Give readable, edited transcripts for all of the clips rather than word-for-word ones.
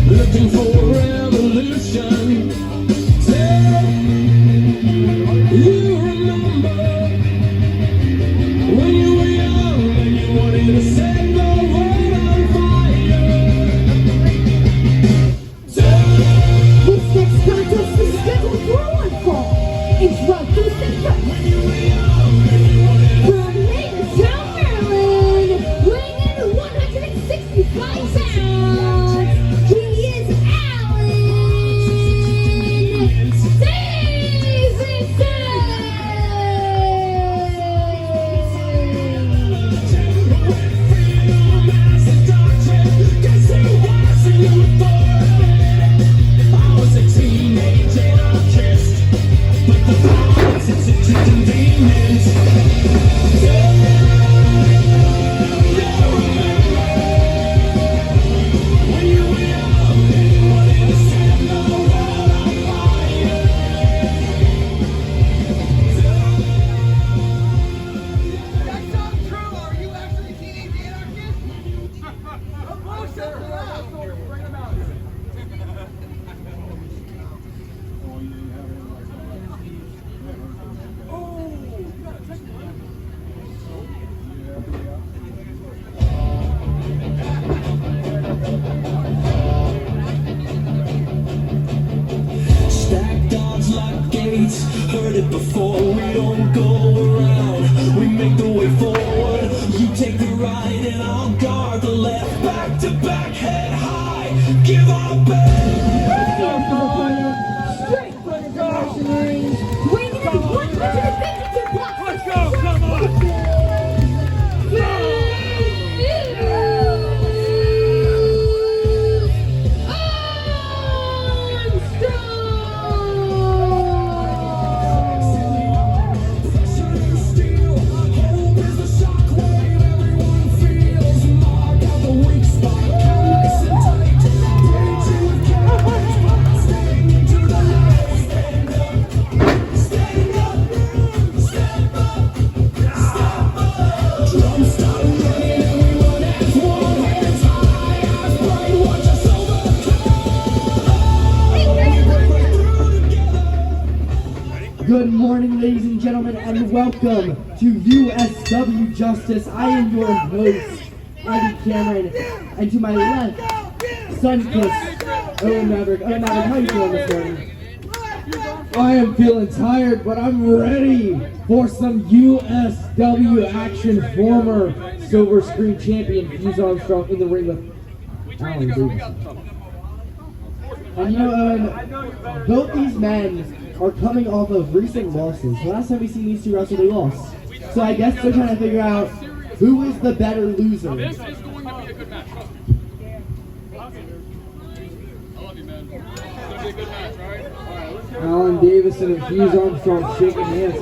looking for a revolution. You remember when you were young and you wanted to set the world on fire. This next contest is scheduled for one fall. Introducing from Hagerstown, Maryland, weighing in 165 pounds, he is Alan Stacked odds like gates, heard it before. We don't go around, we make the way forward. You take the right and I'll guard the left. Back to back, head high, give our best. straight from the mercenaries, weighing in 152 pounds. Let's go, come on! Good morning, ladies and gentlemen, and welcome to Usw Justice. I am your host, Eddie Cameron, and to my left, Sunkiss, Owen Maverick. Owen Maverick, how you doing this morning? I am feeling tired, but I'm ready for some USW action. Former Silver Screen champion Fuse Armstrong in the ring with Alan Davis. And you know, Owen, both these men are coming off of recent losses. Last time we seen these two wrestle, they lost. So I guess they're trying to figure out who is the better loser. This is going to be a good match. I love you, man. It's going to be a good match, all right? Alan Davison and Fuse Armstrong shaking hands.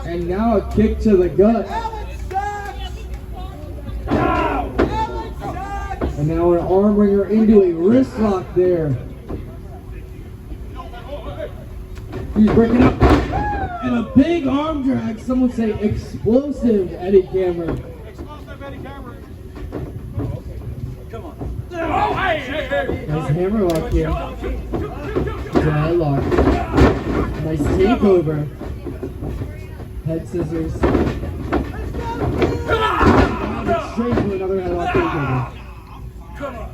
And now a kick to the gut. And now an arm wringer into a wrist lock there. He's breaking up. And a big arm drag. Some would say explosive Eddie Cameron. Explosive Eddie Cameron. Come on. Oh, hey. Nice hammer lock here. It's a headlock. Nice takeover. Head scissors. Straight to another headlock takeover. Come on.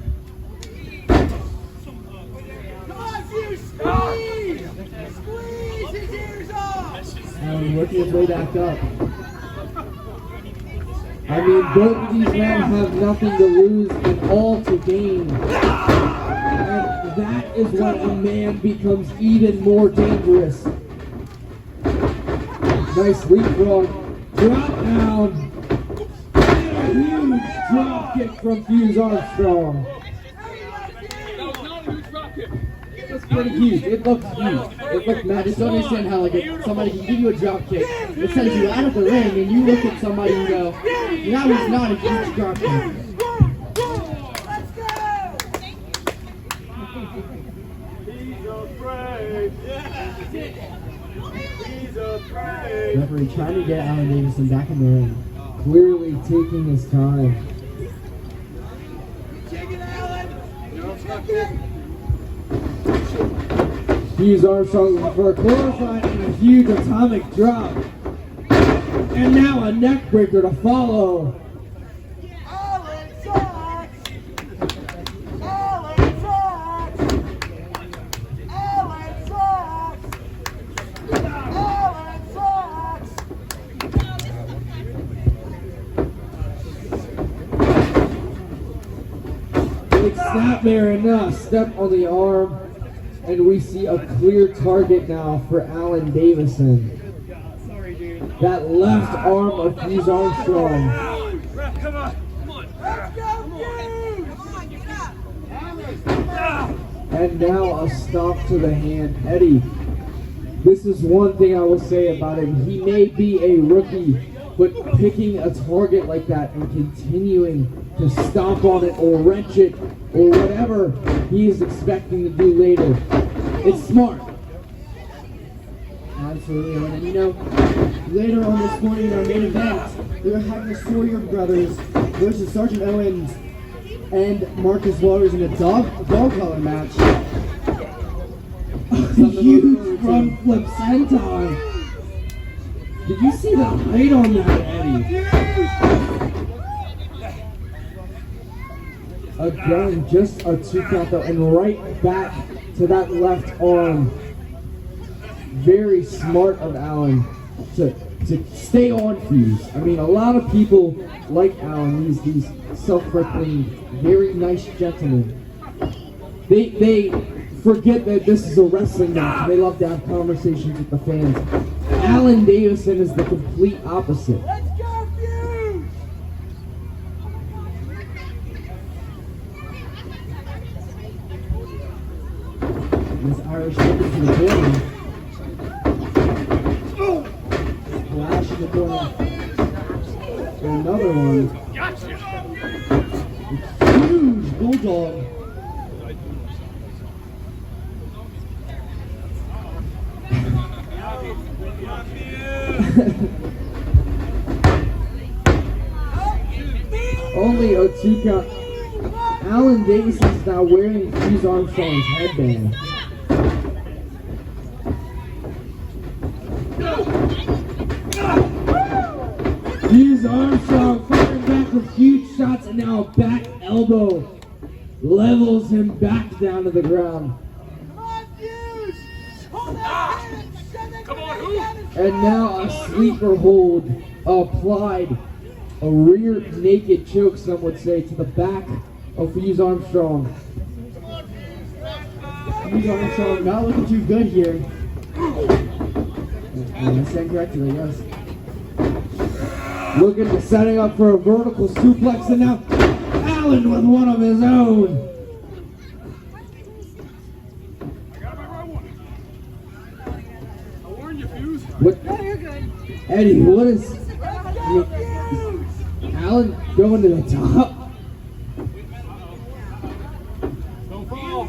Squeeze his ears off! And working his way back up. I mean, both of these men have nothing to lose and all to gain. And that is when a man becomes even more dangerous. Nice leapfrog. Drop down. And a huge drop kick from Fuse Armstrong. That was not a huge drop kick. It's pretty huge. It looks huge. It looks mad. Just don't understand how somebody can give you a drop kick. It sends you out of the ring and you look at somebody and go, that was not a huge drop kick. Let's go! He's afraid. He's afraid. Referee trying to get Alan Davison back in the ring. Clearly taking his time. Take it, Alan! No. Fuse Armstrong for a clothesline and a huge atomic drop. And now a neck breaker to follow. Alan sucks! Alan sucks! Alan sucks! Alan sucks! Big snapmare enough. Step on the arm. And we see a clear target now for Alan Davison. That left arm of Fuse Armstrong. Let's go, Fuse! And now a stomp to the hand. Eddie, this is one thing I will say about him. He may be a rookie, but picking a target like that and continuing to stomp on it or wrench it or whatever he is expecting to do later, it's smart. Absolutely, and you know, later on this morning in our main event, we were having the Sawyer brothers versus Sergeant Owens and Marcus Waters in a dog collar match. Huge front flip senton. Did you see the height on that, Eddie? Again, just a 2 count though, and right back to that left arm. Very smart of Alan to stay on Fuse. I mean, a lot of people like Alan, these self-proclaimed, very nice gentlemen. They forget that this is a wrestling match. They love to have conversations with the fans. Alan Davison is the complete opposite. Let's go, Fuse! This Irish whip into the corner. Flash in the corner. And another one. Huge bulldog. Only a 2 count. Alan Davison is now wearing Fuse Armstrong's headband. Fuse Armstrong firing back with huge shots, and now a back elbow levels him back down to the ground. Come on, Fuse! Hold that hand! Come on, who? And now a sleeper hold applied. A rear naked choke, some would say, to the back of Fuse Armstrong. Fuse Armstrong not looking too good here. I stand correctly, yes. Looking to setting up for a vertical suplex, and now Allen with one of his own. I got my right one. I warned you, Fuse. What? Eddie, what is Allen going to the top? Don't fall.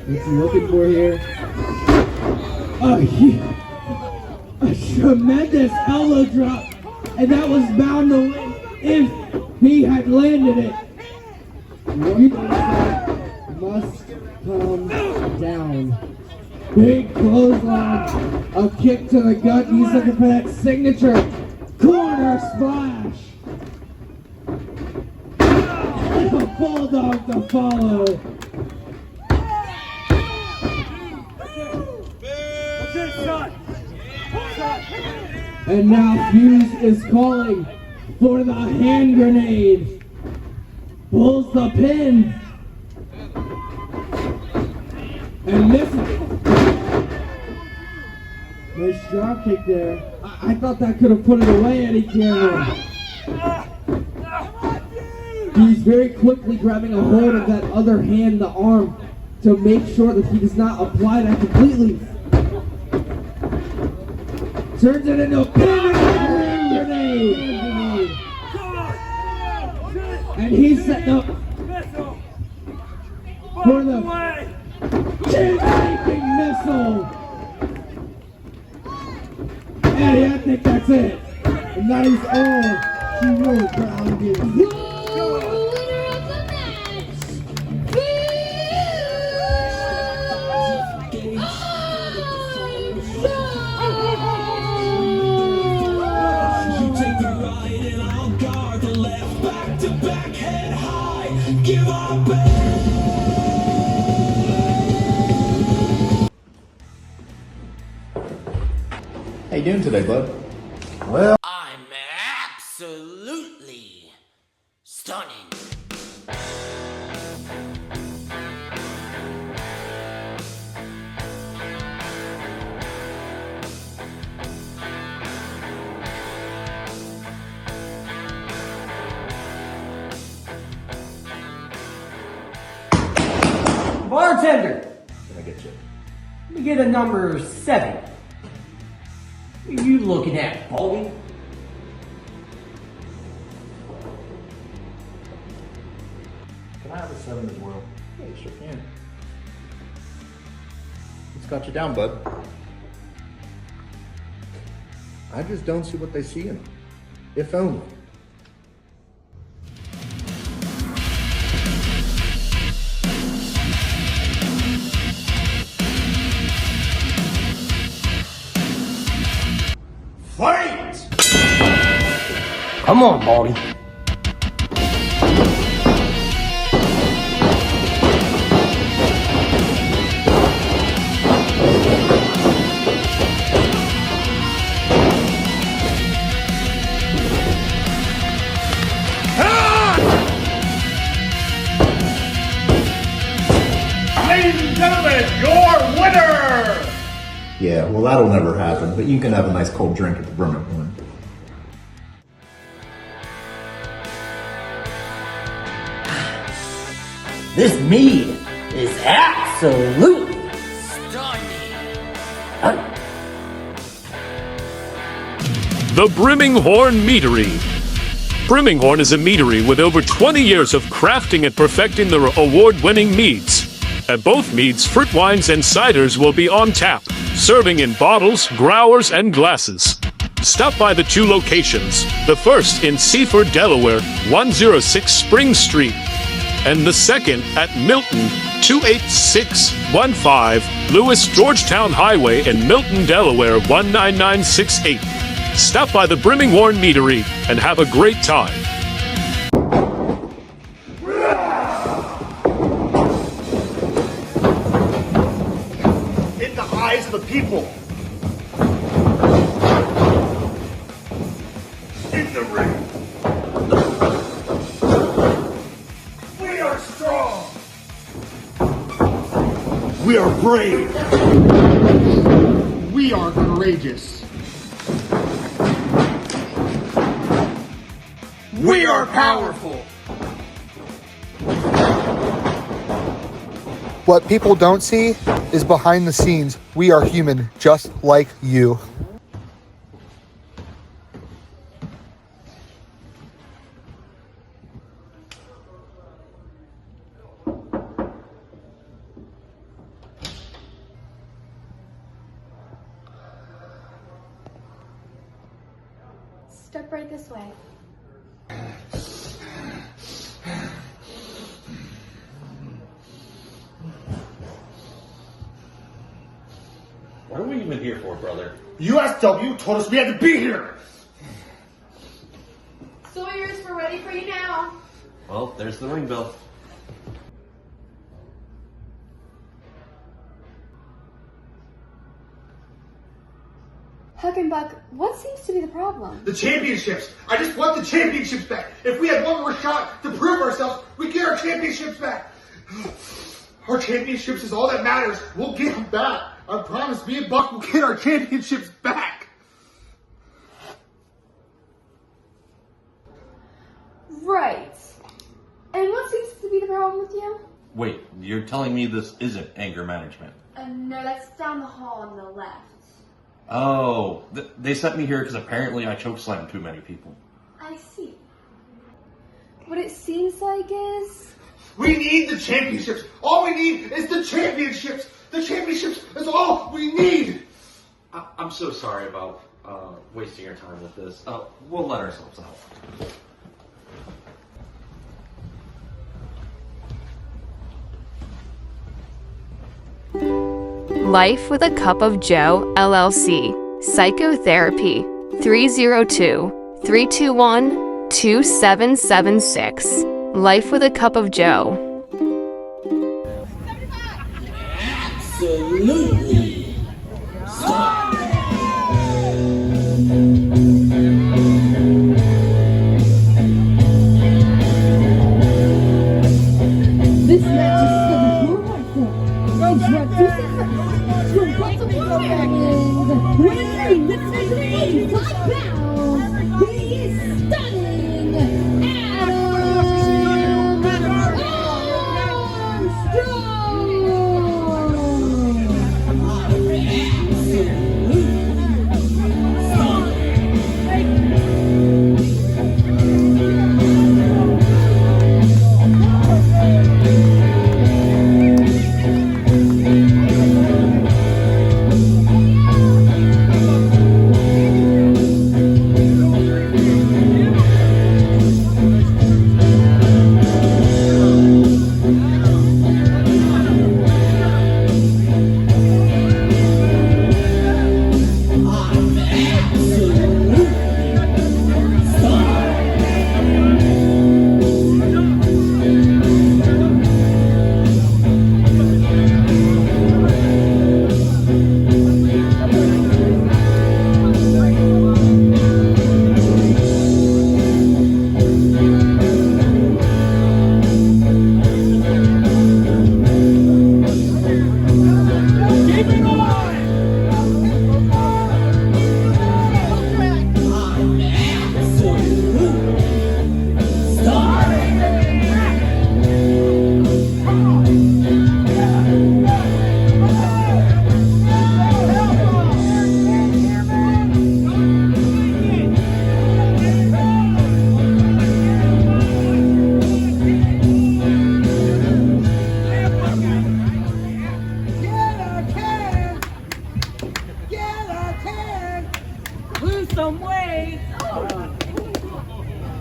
What's he looking for here? A tremendous elbow drop, and that was bound to win if he had landed it. Must come down. Big clothesline, a kick to the gut. He's looking for that signature corner splash. And a bulldog to follow. That's it, son. And now Fuse is calling for the hand grenade. Pulls the pin. And misses. Nice drop kick there. I thought that could have put it away, Eddie Cameron. He's very quickly grabbing a hold of that other hand, the arm, to make sure that he does not apply that completely. Turns it into a pin and grenade. And he's setting up for the chin-breaking missile. Eddie, I think that's it. And that is all she wrote for Allen Davis. Your winner of the give our best. How you doing today, bud? I'm absolutely stunning. Bartender, Can I get you? let me get a number 7. What are you looking at, Baldy? Can I have a 7 as well? Yeah, you sure can. What's got you down, bud? I just don't see what they see in them. If only. Fight! Come on, Baldy. Ladies and gentlemen, your winner! Yeah, well, that'll never happen, but you can have a nice cold drink at the Brimming Horn. This mead is absolutely Stunning. The Brimming Horn Meadery. Brimming Horn is a meadery with over 20 years of crafting and perfecting their award-winning meads. At both meads, fruit wines and ciders will be on tap, serving in bottles, growlers, and glasses. Stop by the 2 locations, the first in Seaford, Delaware, 106 Spring Street, and the second at Milton, 28615 Lewis Georgetown Highway in Milton, Delaware, 19968. Stop by the Brimming Horn Meadery and have a great time. In the eyes of the people. In the ring. We are strong. We are brave. We are courageous. We are powerful. What people don't see is behind the scenes. We are human, just like you. Step right this way. What are we even here for, brother? USW told us we had to be here. Sawyers, we're ready for you now. Well, there's the ring bell. Huck and Buck, what seems to be the problem? The championships. I just want the championships back. If we had one more shot to prove ourselves, we get our championships back. Our championships is all that matters. We'll get them back. I promise me and Buck will get our championships back. Right. And what seems to be the problem with you? Wait, you're telling me this isn't anger management? No, that's down the hall on the left. Oh, they sent me here because apparently I chokeslammed too many people. I see. What it seems like is... We need the championships. All we need is the championships. The championships is all we need. I'm so sorry about wasting your time with this. We'll let ourselves out. Life with a Cup of Joe, LLC. Psychotherapy. 302-321-2776. Life with a Cup of Joe. Absolutely. Stop. This match is scheduled for one fall. Introducing first, from Baltimore, Maryland, weighing 85 pounds, he is stunning Adam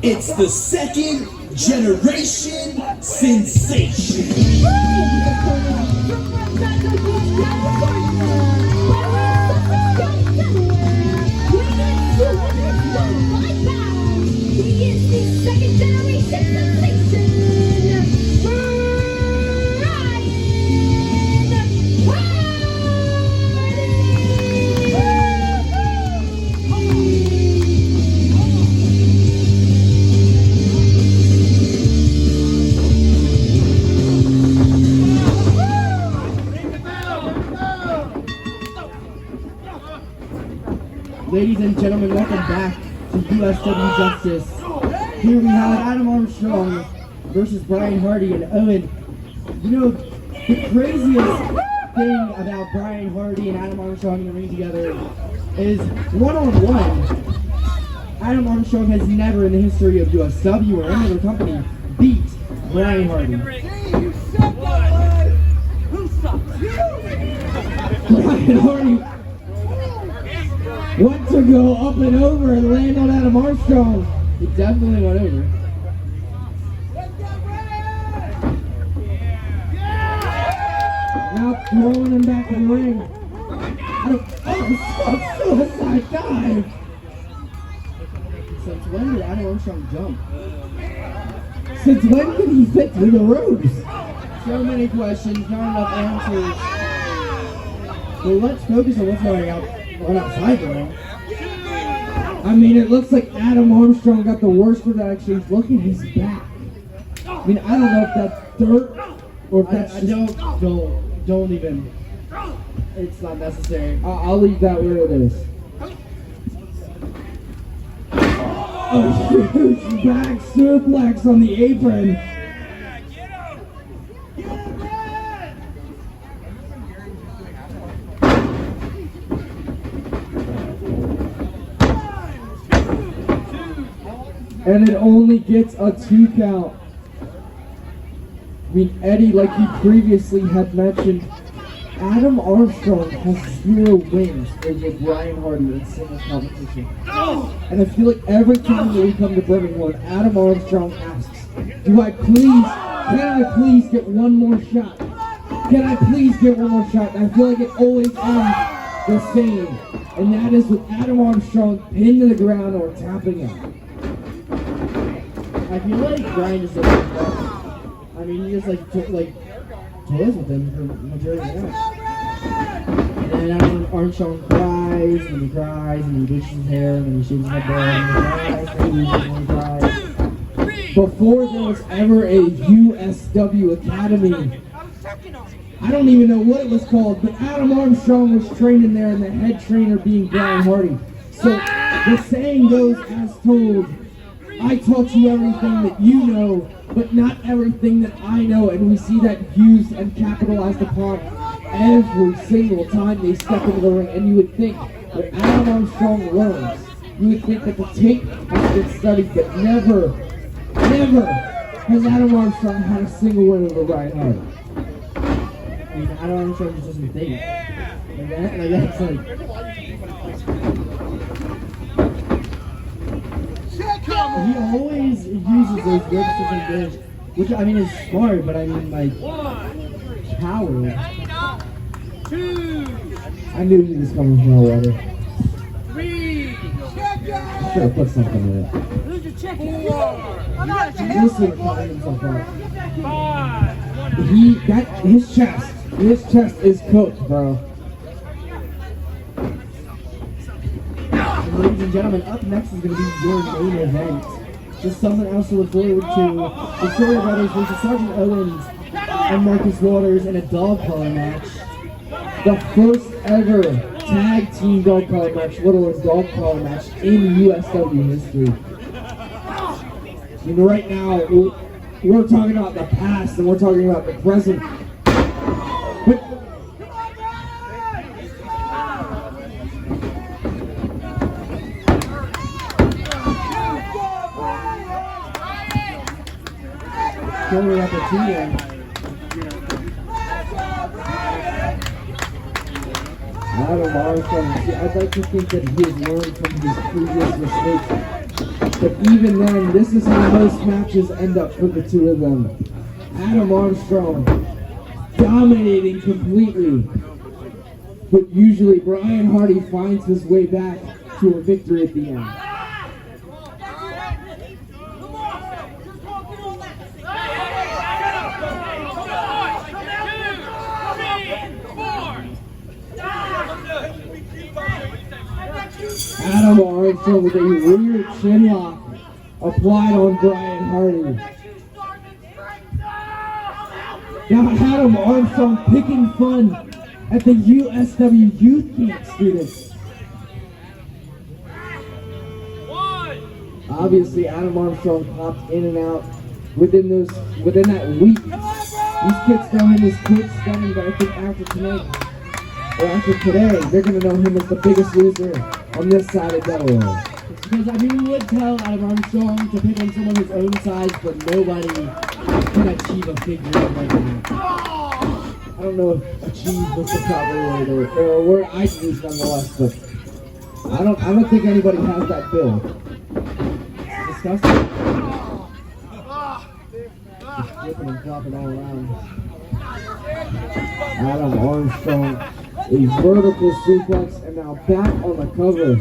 It's the second generation sensation. He is the second generation sensation. Ladies and gentlemen, welcome back to Usw Justice. Here we have Adam Armstrong versus Brian Hardy and Owen. You know, the craziest thing about Brian Hardy and Adam Armstrong in the ring together is one-on-one. Adam Armstrong has never in the history of USW or any other company beat Brian Hardy. Brian Hardy went to go up and over and land on Adam Armstrong. He definitely went over. Now throwing him back in the ring. Suicide dive. Since when did Adam Armstrong jump? Since when could he fit through the ropes? So many questions, not enough answers. So let's focus on what's going on outside the ring. I mean, it looks like Adam Armstrong got the worst of that exchange. Look at his back. I mean, I don't know if that's dirt or if that's don't even. It's not necessary. I'll leave that where it is. Oh, huge back suplex on the apron. And it only gets a 2 count. I mean, Eddie, like he previously had mentioned, Adam Armstrong has 0 wins over Brian Hardy in singles competition. And I feel like every time that we come to Birmingham, Adam Armstrong asks, can I please get one more shot? Can I please get one more shot? And I feel like it always ends the same. And that is with Adam Armstrong pinned to the ground or tapping out. I feel like Brian just doesn't like that. I mean, he just toys with him for the majority of the night. And then Armstrong cries, and he cries, and he bleaches his hair, and then he shaves his head bald, and he cries, and he cries. Before there was ever a USW Academy, I don't even know what it was called, but Adam Armstrong was training there, and the head trainer being Brian Hardy. So the saying goes as told, I taught you everything that you know, but not everything that I know, and we see that used and capitalized upon every single time they step into the ring. And you would think that Adam Armstrong learns, you would think that the tape has been studied, but never has Adam Armstrong had a single win over Brian Hardy. I mean, Adam Armstrong just doesn't think. That's like... He always uses those grips to engage, which I mean is smart, but I mean like power. I knew he was coming from the water. Should have put something in it. Listen, calling himself out. His chest is cooked, bro. Ladies and gentlemen, up next is going to be your main event. Just something else to look forward to. Victoria Brothers versus Sergeant Owens and Marcus Waters in a dog collar match. The first ever tag team dog collar match, Littlest dog collar match in USW history. And right now, we're talking about the past and we're talking about the present. But going up at 2 Adam Armstrong, I'd like to think that he has learned from his previous mistakes. But even then, this is how most matches end up for the two of them. Adam Armstrong dominating completely. But usually Brian Hardy finds his way back to a victory at the end. Adam Armstrong with a rear chinlock applied on Brian Hardy. Now Adam Armstrong picking fun at the USW Youth Camp students. Obviously Adam Armstrong popped in and out within that week. These kids know him as Coach Stunning, but I think after tonight, or after today, they're going to know him as the biggest loser on this side of Delaware. Because I mean, you would tell Adam Armstrong to pick on someone his own size, but nobody can achieve a figure like that. I don't know if achieve was the proper word or a word I use nonetheless, but I don't think anybody has that build. It's disgusting. Just flipping and flopping all around. Adam Armstrong, a vertical suplex, and now back on the cover.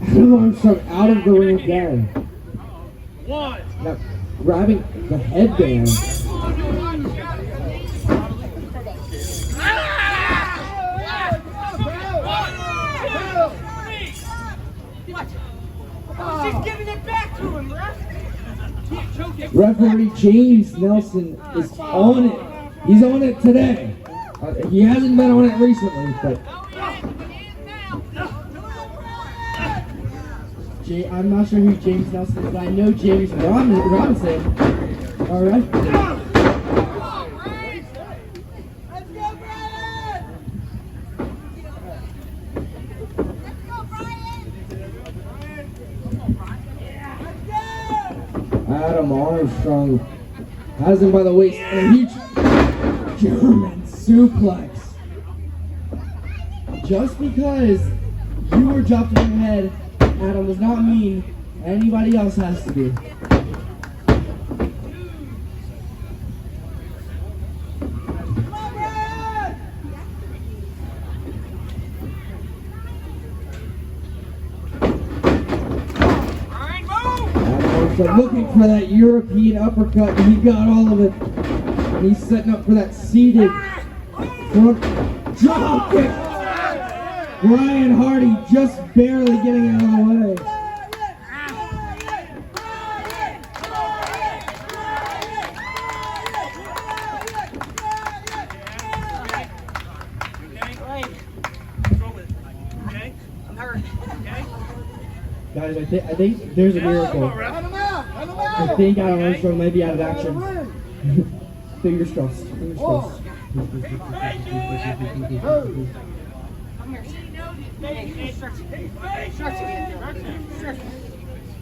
Adam Armstrong out of the ring again. Now grabbing the headband. She's giving it back to him, ref. Referee James Nelson is on it. He's on it today. He hasn't been on it recently, but I'm not sure who James Nelson is, but I know James Robinson. All right. Adam Armstrong has him by the waist and a huge German suplex. Just because you were dropped in your head, Adam, does not mean anybody else has to be. So looking for that European uppercut, and he got all of it. And he's setting up for that seated front drop kick. Brian Hardy just barely getting out of the way. Guys, I think there's a miracle. I think Adam Armstrong might be out of action. Fingers crossed. Fingers crossed.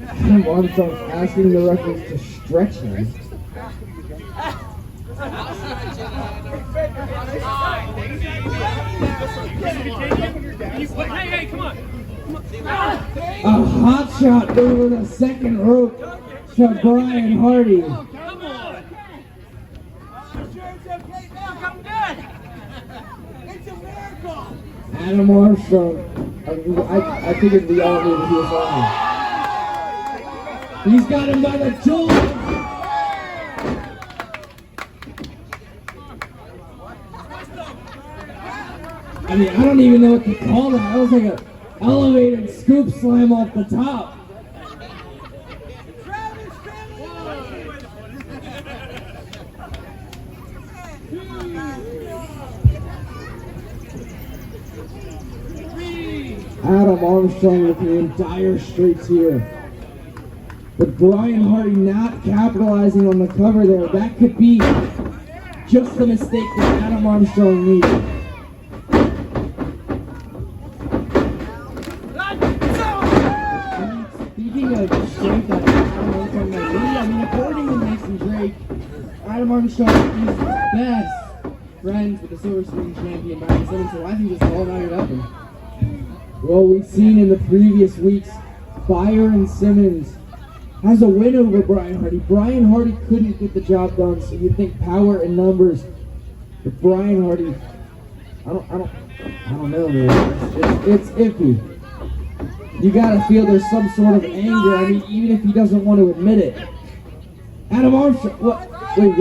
Adam Armstrong's asking the referees to stretch him. Hey, come on. A hot shot over the second rope to Brian Hardy. Come on. I'm good. It's a miracle. Adam Armstrong, I figured we all knew that he was on. He's got him by the jaw. I mean, I don't even know what to call that. That was like a elevated scoop slam off the top. Adam Armstrong looking in dire straits here. But Brian Hardy not capitalizing on the cover there. That could be just the mistake that Adam Armstrong needed. Speaking of strength that Adam Armstrong might need, I mean, according to Mason Drake, Adam Armstrong is best friends with the Silver Screen champion Brian Simmons, so I think this is all night up. Well, we've seen in the previous weeks, Byron Simmons has a win over Brian Hardy. Brian Hardy couldn't get the job done, so you'd think power and numbers. But Brian Hardy, I don't know, man. It's iffy. You gotta feel there's some sort of anger. I mean, even if he doesn't want to admit it. Adam Armstrong, what? Wait.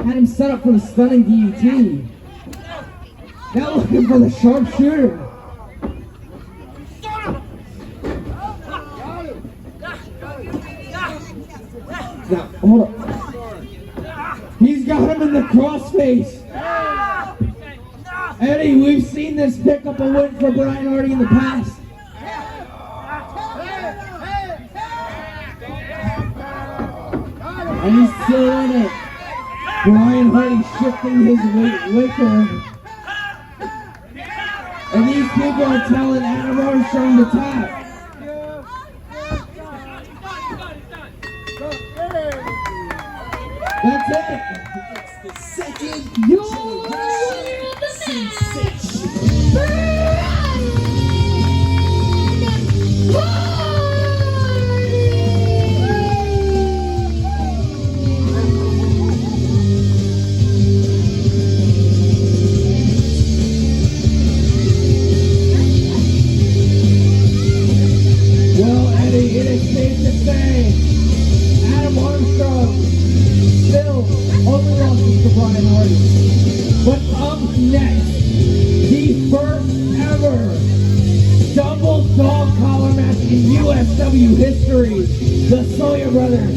Had him set up for the stunning DDT. Now looking for the sharpshooter. Now, hold up. He's got him in the crossface. Eddie, we've seen this pick up a win for Brian Hardy in the past. And he's still in it. Brian Hardy shifting his weight with him. And these people are telling Adam Armstrong to tap. That's it. It's the second Well, Eddie, it is safe to say Adam Armstrong still only losses to Brian Hardy. But up next, the first ever double dog collar match in USW history. The Sawyer brothers,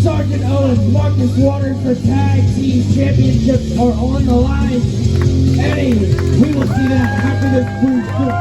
Sergeant Owens, Marcus Waters for tag team championships are on the line. Eddie, we will see that after this brief break.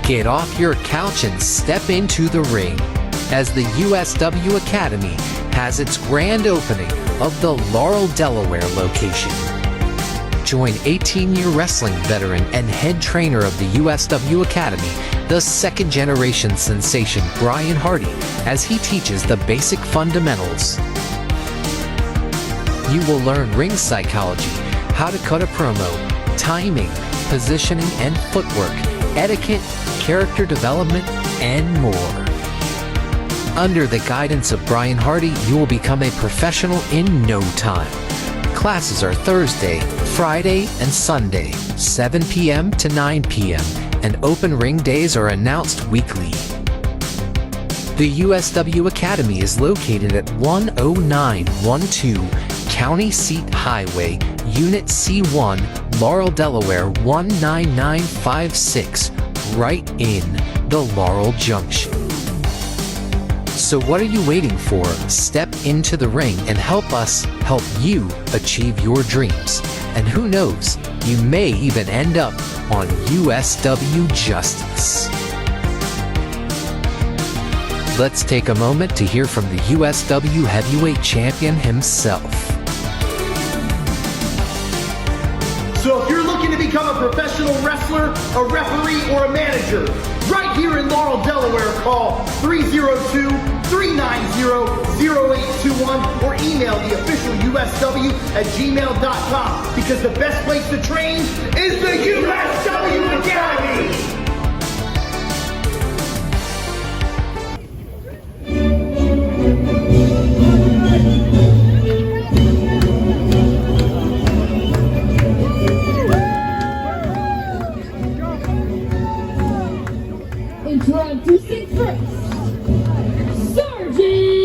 Get off your couch and step into the ring as the USW Academy has its grand opening of the Laurel, Delaware location. Join 18-year wrestling veteran and head trainer of the USW Academy, the second-generation sensation Brian Hardy, as he teaches the basic fundamentals. You will learn ring psychology, how to cut a promo, timing, positioning and footwork, etiquette, character development, and more. Under the guidance of Brian Hardy, you will become a professional in no time. Classes are Thursday, Friday, and Sunday, 7 p.m. to 9 p.m., and open ring days are announced weekly. The USW Academy is located at 10912 County Seat Highway, Unit C1, Laurel, Delaware 19956, right in the Laurel Junction. So what are you waiting for? Step into the ring and help us help you achieve your dreams. And who knows, you may even end up on USW Justice. Let's take a moment to hear from the USW Heavyweight Champion himself. So if you're looking to become a professional wrestler, a referee, or a manager, right here in Laurel, Delaware, call 302-390-0821 or email the official USW at gmail.com, because the best place to train is the USW Academy! Introducing first, Sergeant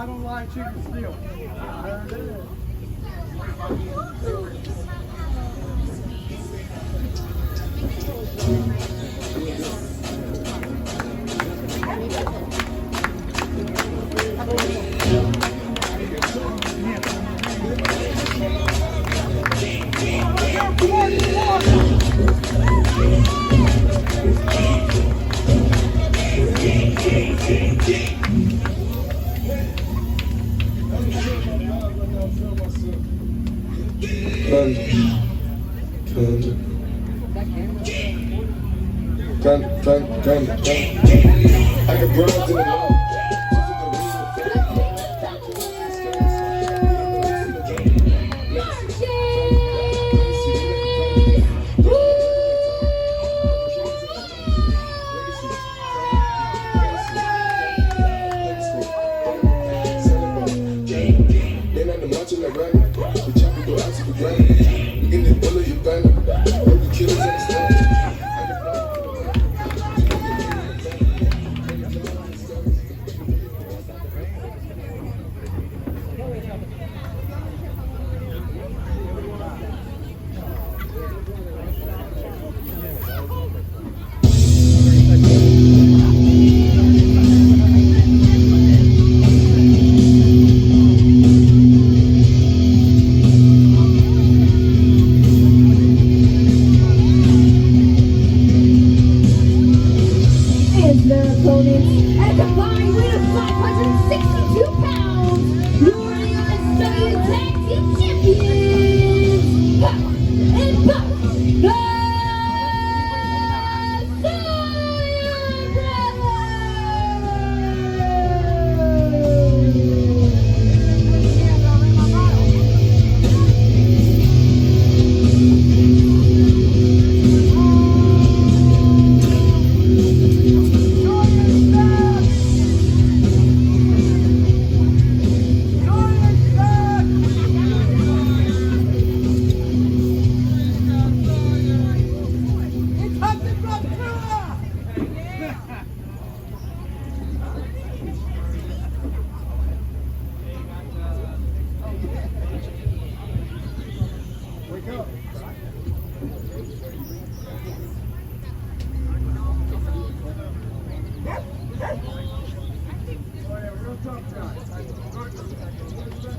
I don't like chicken still. There it is. I can burn to the wall.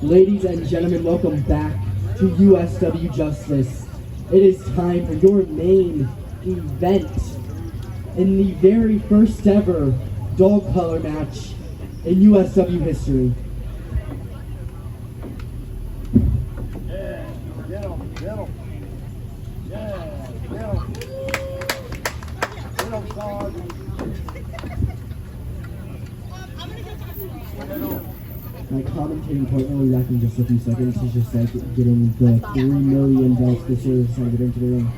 Ladies and gentlemen, welcome back to USW Justice. It is time for your main event in the very first ever dog color match in USW history. My commentating partner will be back in just a few seconds. He's just like getting the 3 million belts this year. He's trying to get into the ring.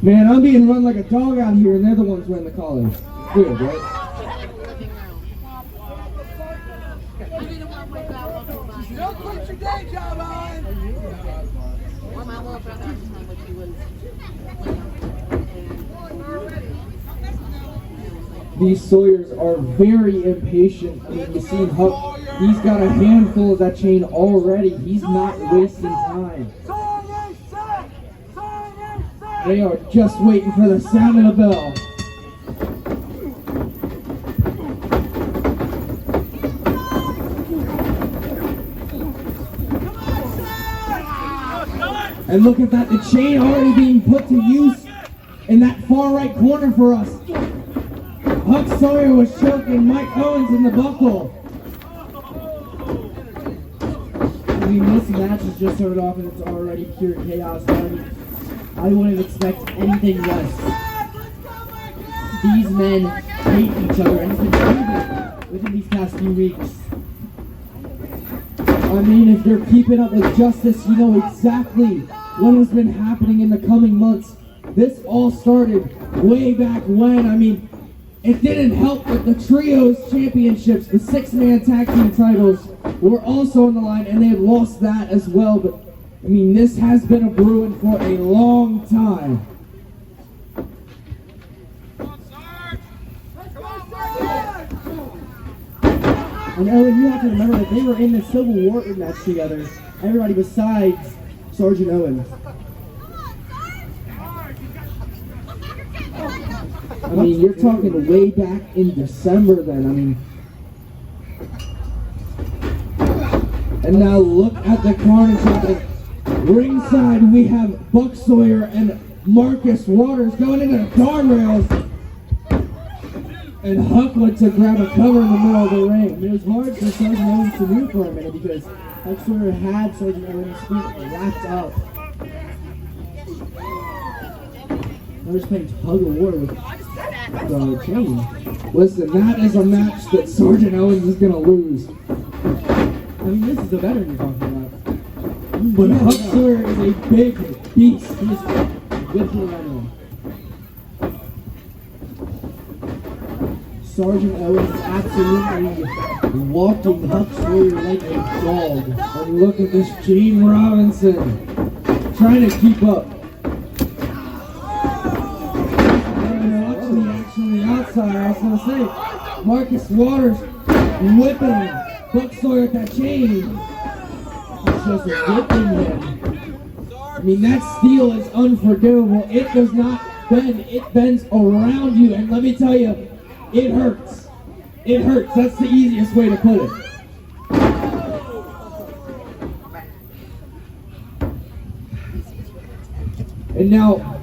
Man, I'm being run like a dog out here, and they're the ones wearing the collars. Good, right? Don't quit your day job on! These Sawyers are very impatient. I mean, you see Huck, he's got a handful of that chain already. He's not wasting time. They are just waiting for the sound of the bell. And look at that, the chain already being put to use in that far right corner for us. Huck Sawyer was choking Mike Owens in the buckle. I mean, this match has just started off and it's already pure chaos. I wouldn't expect anything less. These men hate each other and it's been proven within these past few weeks. I mean, if you're keeping up with Justice, you know exactly what has been happening in the coming months. This all started way back when. I mean, it didn't help that the Trios Championships, the 6-man tag team titles, were also on the line, and they had lost that as well. But, I mean, this has been a brewing for a long time. And Owen, you have to remember that they were in the Civil War match together. Everybody besides Sergeant Owens. I mean, you're talking way back in December then. I mean, and now look at the carnage happening. Ringside, we have Buck Sawyer and Marcus Waters going into the guardrails. And Huck went to grab a cover in the middle of the ring. And it was hard for Sergeant Owens to move for a minute because Huck Sawyer had Sergeant Owens' feet wrapped up. They're just playing tug of war with the chain. Listen, that is a match that Sergeant Owens is going to lose. I mean, this is the veteran you're talking about. But Huck Sawyer is a big beast. He's good for the veteran. Sergeant Owens is absolutely walking Huck Sawyer like a dog. And look at this Gene Robinson trying to keep up. Watching the action on the outside, I was going to say, Marcus Waters whipping Buck Sawyer at that chain. He's just whipping him. I mean, that steel is unforgivable. It does not bend. It bends around you. And let me tell you, it hurts. It hurts. That's the easiest way to put it. And now,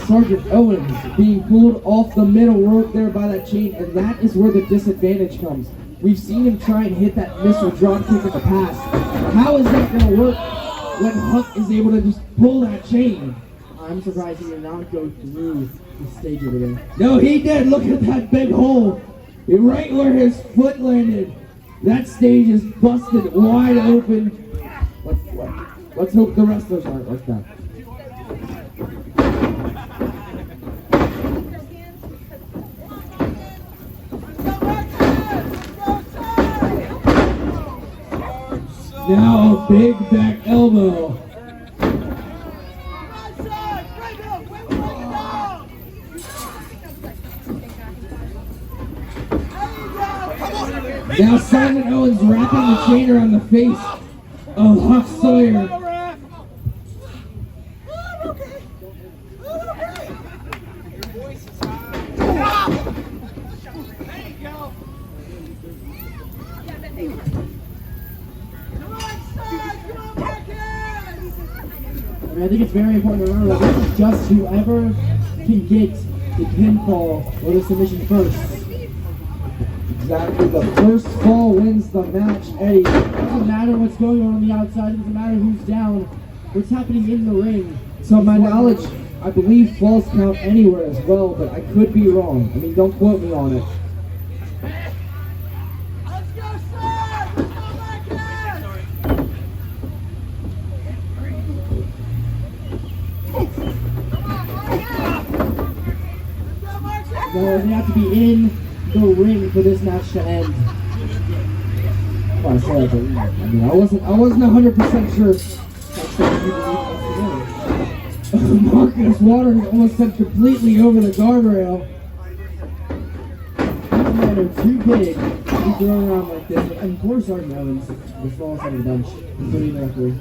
Sergeant Owens being pulled off the middle rope there by that chain, and that is where the disadvantage comes. We've seen him try and hit that missile drop kick in the past. How is that going to work when Huck is able to just pull that chain? I'm surprised he did not go through the stage over there. No, he did. Look at that big hole. Right where his foot landed. That stage is busted wide open. Let's hope the wrestlers aren't like that. Now a big back elbow. Now Sergeant Owens wrapping the chain around the face of Huck Sawyer. I think it's very important to remember that this is just whoever can get the pinfall or the submission first. Exactly. The first fall wins the match, Eddie. It doesn't matter what's going on the outside. It doesn't matter who's down. What's happening in the ring. To my knowledge, I believe falls count anywhere as well, but I could be wrong. I mean, don't quote me on it. No, they have to be in the ring for this match to end. Well, I said, but, I mean, I wasn't 100% sure. Marcus Waters almost stepped completely over the guardrail. These men are too big to be thrown around like this. And poor Sergeant Owens, the smallest on the bench, including the referee.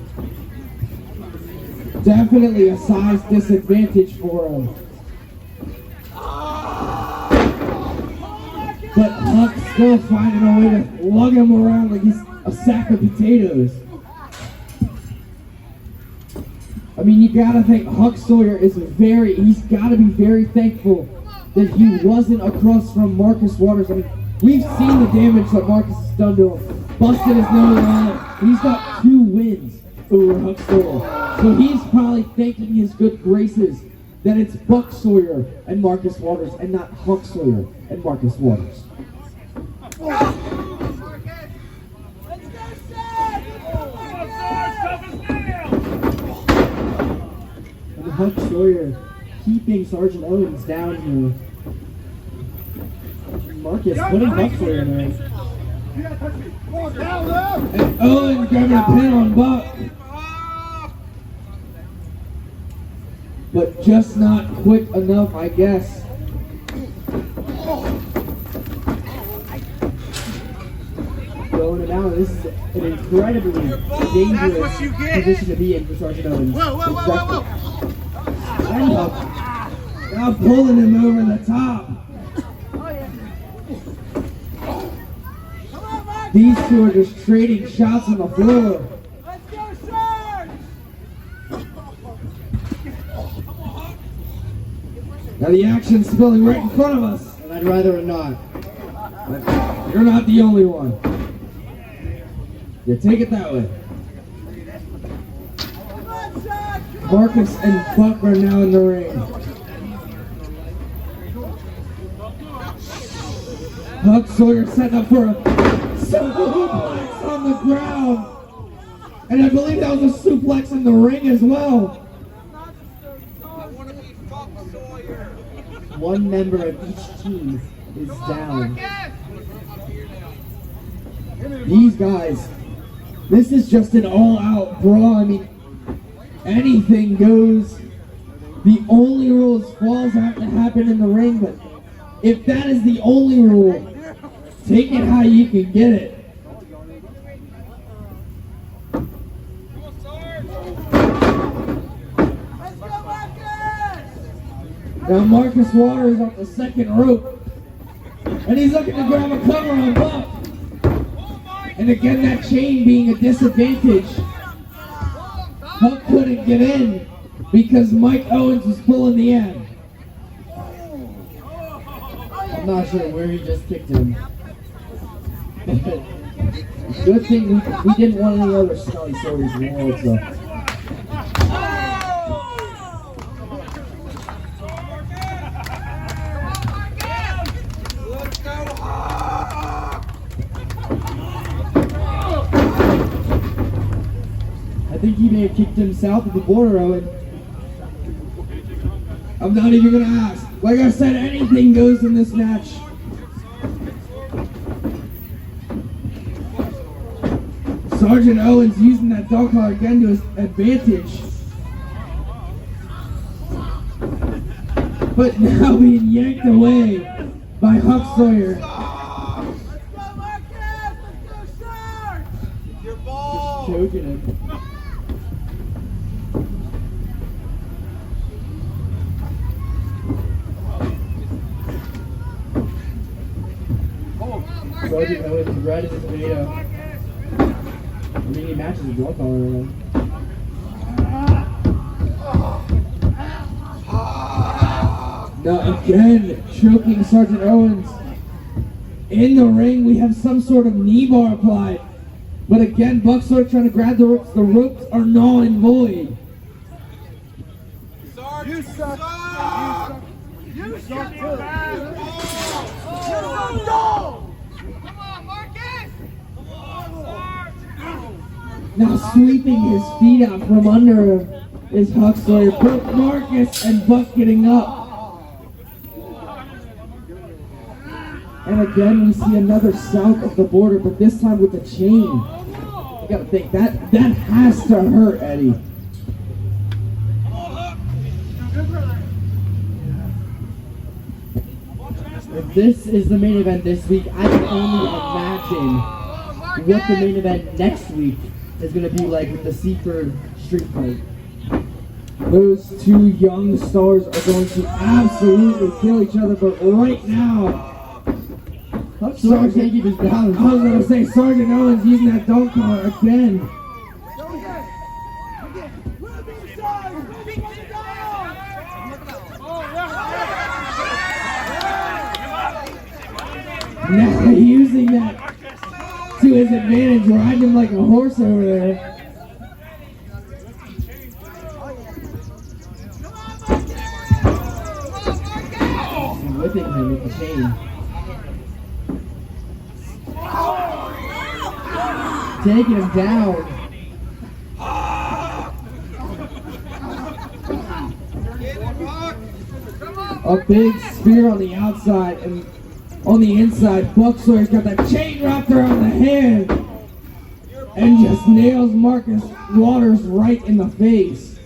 Definitely a size disadvantage for him. But Huck's still finding a way to lug him around like he's a sack of potatoes. I mean, you gotta think Huck Sawyer is he's gotta be very thankful that he wasn't across from Marcus Waters. I mean, we've seen the damage that Marcus has done to him. Busted his nose on it. He's got 2 wins over Huck Sawyer. So he's probably thanking his good graces that it's Buck Sawyer and Marcus Waters and not Huck Sawyer and Marcus Waters. And Huck Sawyer keeping Sergeant Owens down here. Marcus putting Huck Sawyer in the ring. And Owens grabbing a pin on Buck. But just not quick enough, I guess. Going him out. This is an incredibly dangerous position to be in for Sergeant Owens. Whoa. And Huck now pulling him over the top. These two are just trading shots on the floor. Now the action's spilling right in front of us. And I'd rather it not. But you're not the only one. Yeah, take it that way. Marcus and Buck are now in the ring. Huck Sawyer setting up for a suplex on the ground. And I believe that was a suplex in the ring as well. One member of each team is down. These guys, this is just an all-out brawl. I mean, anything goes. The only rule is falls have to happen in the ring, but if that is the only rule, take it how you can get it. Now Marcus Waters on the second rope, and he's looking to grab a cover on Buck. And again, that chain being a disadvantage. Buck couldn't get in because Mike Owens was pulling the end. I'm not sure where he just kicked him. Good thing we didn't want any other smelly stories in the world, so. I think he may have kicked him south of the border, Owen. I'm not even gonna ask. Like I said, anything goes in this match. Sergeant Owens using that dog collar again to his advantage. But now being yanked away by Huck Sawyer. Just choking him. Sergeant Owens red as a tomato. I mean, he matches the dog collar. Now again, choking Sergeant Owens. In the ring, we have some sort of knee bar applied. But again, Buck Sawyer trying to grab the ropes. The ropes are null and void. You suck. You suck too. Come on, Marcus. Now sweeping his feet out from under him is Huck Sawyer. Both Marcus and Buck getting up. And again, we see another south of the border, but this time with the chain. You gotta think, that has to hurt, Eddie. If this is the main event this week, I can only imagine what the main event next week is going to be like with the Seaford Street Fight. Those two young stars are going to absolutely kill each other, but right now, Sergeant can't keep his balance. I was going to say, Sergeant Owens using that dunk collar again. Now using that to his advantage, riding him like a horse over there. And whipping him with the chain. Taking him down. A big spear on the outside and on the inside, Buck Sawyer's got that chain wrapped around the hand and just nails Marcus Waters right in the face.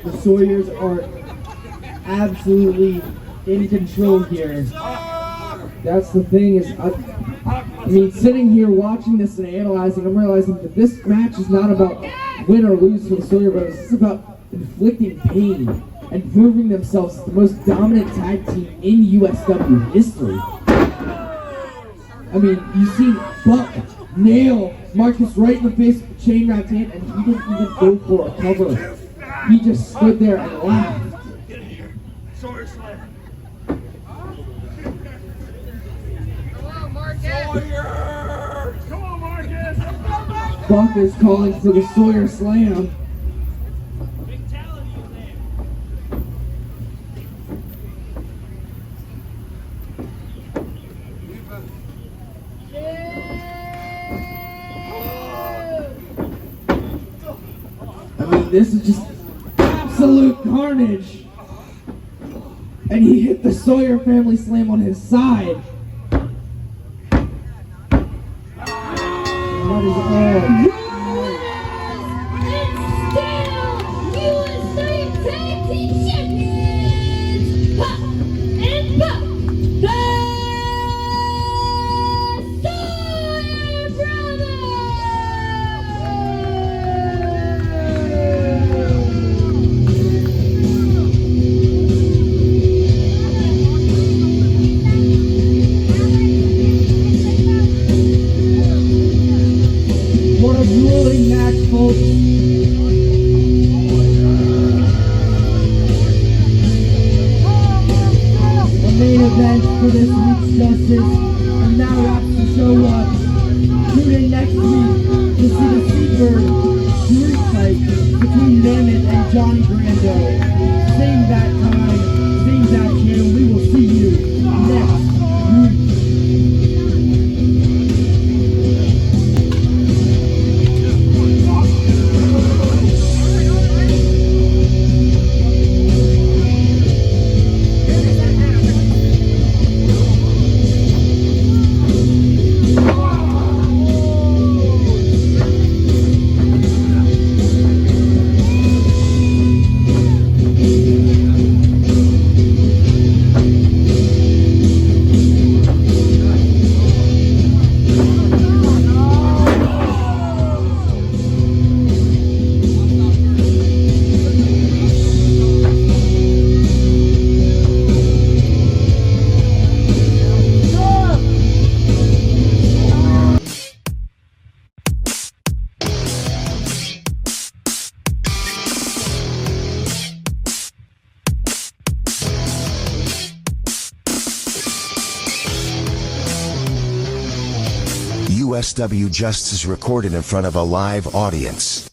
The Sawyers are absolutely in control here. That's the thing is, I mean, sitting here watching this and analyzing, I'm realizing that this match is not about win or lose for the Sawyer brothers. This is about inflicting pain and proving themselves the most dominant tag team in USW history. I mean, you see Buck nail Marcus right in the face with the chain wrapped hand, and he didn't even go for a cover. He just stood there and laughed. Buck is calling for the Sawyer Slam. I mean, this is just absolute carnage. And he hit the Sawyer family slam on his side. That is all. What a grueling match, folks. The main event for this week's Justice, and that wraps the show up. Tune in next week to see the Seaford Street Fight between Mammoth and Johnny Brando. Same that time, same that channel. We will see you next week. USW Justice recorded in front of a live audience.